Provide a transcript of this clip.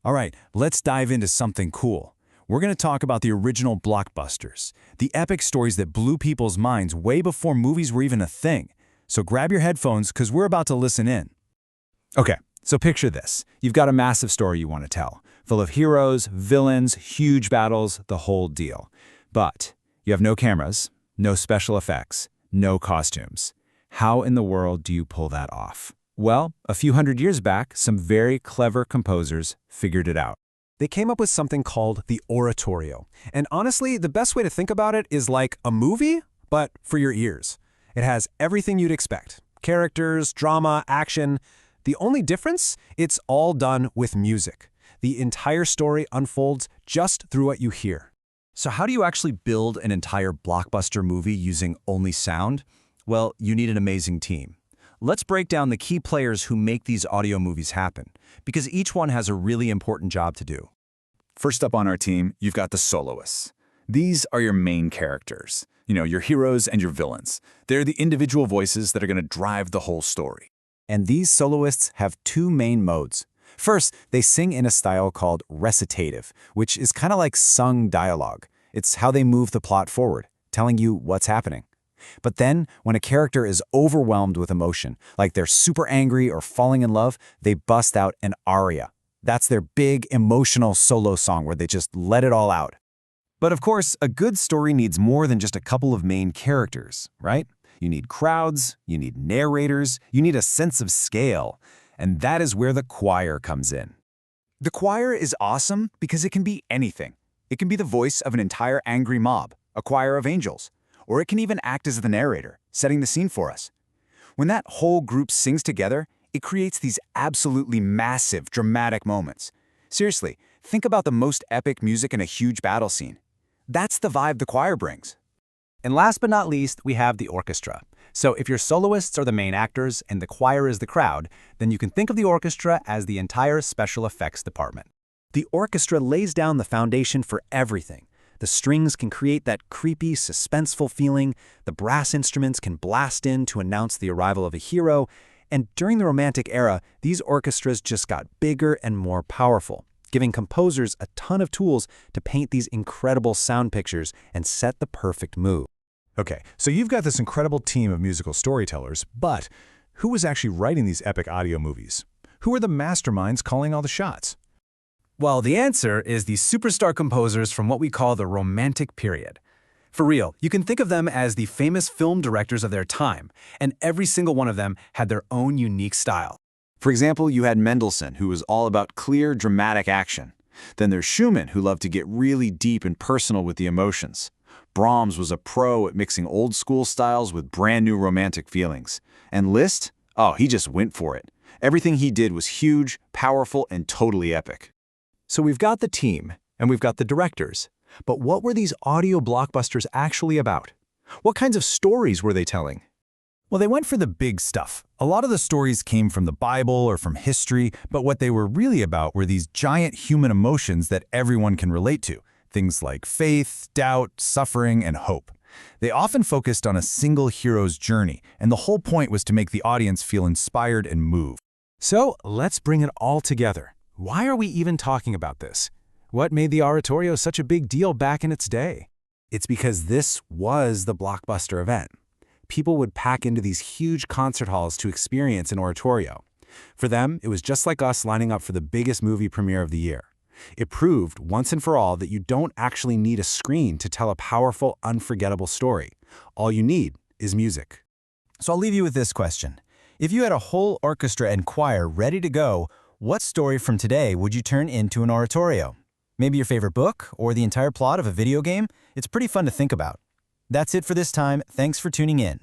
All right, let's dive into something cool. We're going to talk about the original blockbusters, the epic stories that blew people's minds way before movies were even a thing. So grab your headphones because we're about to listen in. Okay, so picture this. You've got a massive story you want to tell, full of heroes, villains, huge battles, the whole deal. But you have no cameras, no special effects, no costumes. How in the world do you pull that off? Well, a few hundred years back, some very clever composers figured it out. They came up with something called the Oratorio. And honestly, the best way to think about it is like a movie, but for your ears. It has everything you'd expect. Characters, drama, action. The only difference? It's all done with music. The entire story unfolds just through what you hear. So how do you actually build an entire blockbuster movie using only sound? Well, you need an amazing team. Let's break down the key players who make these audio movies happen, because each one has a really important job to do. First up on our team, you've got the soloists. These are your main characters. Your heroes and your villains. They're the individual voices that are going to drive the whole story. And these soloists have two main modes. First, they sing in a style called recitative, which is kind of like sung dialogue. It's how they move the plot forward, telling you what's happening. But then, when a character is overwhelmed with emotion, like they're super angry or falling in love, they bust out an aria. That's their big, emotional solo song where they just let it all out. But of course, a good story needs more than just a couple of main characters, right? You need crowds, you need narrators, you need a sense of scale. And that is where the choir comes in. The choir is awesome because it can be anything. It can be the voice of an entire angry mob, a choir of angels. Or it can even act as the narrator, setting the scene for us. When that whole group sings together, it creates these absolutely massive, dramatic moments. Seriously, think about the most epic music in a huge battle scene. That's the vibe the choir brings. And last but not least, we have the orchestra. So if your soloists are the main actors and the choir is the crowd, then you can think of the orchestra as the entire special effects department. The orchestra lays down the foundation for everything. The strings can create that creepy, suspenseful feeling, the brass instruments can blast in to announce the arrival of a hero, and during the Romantic era, these orchestras just got bigger and more powerful, giving composers a ton of tools to paint these incredible sound pictures and set the perfect mood. Okay, so you've got this incredible team of musical storytellers, but who was actually writing these epic audio movies? Who are the masterminds calling all the shots? Well, the answer is the superstar composers from what we call the Romantic period. For real, you can think of them as the famous film directors of their time, and every single one of them had their own unique style. For example, you had Mendelssohn, who was all about clear, dramatic action. Then there's Schumann, who loved to get really deep and personal with the emotions. Brahms was a pro at mixing old-school styles with brand-new romantic feelings. And Liszt? Oh, he just went for it. Everything he did was huge, powerful, and totally epic. So we've got the team, and we've got the directors. But what were these audio blockbusters actually about? What kinds of stories were they telling? Well, they went for the big stuff. A lot of the stories came from the Bible or from history, but what they were really about were these giant human emotions that everyone can relate to. Things like faith, doubt, suffering, and hope. They often focused on a single hero's journey, and the whole point was to make the audience feel inspired and moved. So let's bring it all together. Why are we even talking about this? What made the Oratorio such a big deal back in its day? It's because this was the blockbuster event. People would pack into these huge concert halls to experience an oratorio. For them, it was just like us lining up for the biggest movie premiere of the year. It proved, once and for all, that you don't actually need a screen to tell a powerful, unforgettable story. All you need is music. So I'll leave you with this question. If you had a whole orchestra and choir ready to go, what story from today would you turn into an oratorio? Maybe your favorite book or the entire plot of a video game? It's pretty fun to think about. That's it for this time. Thanks for tuning in.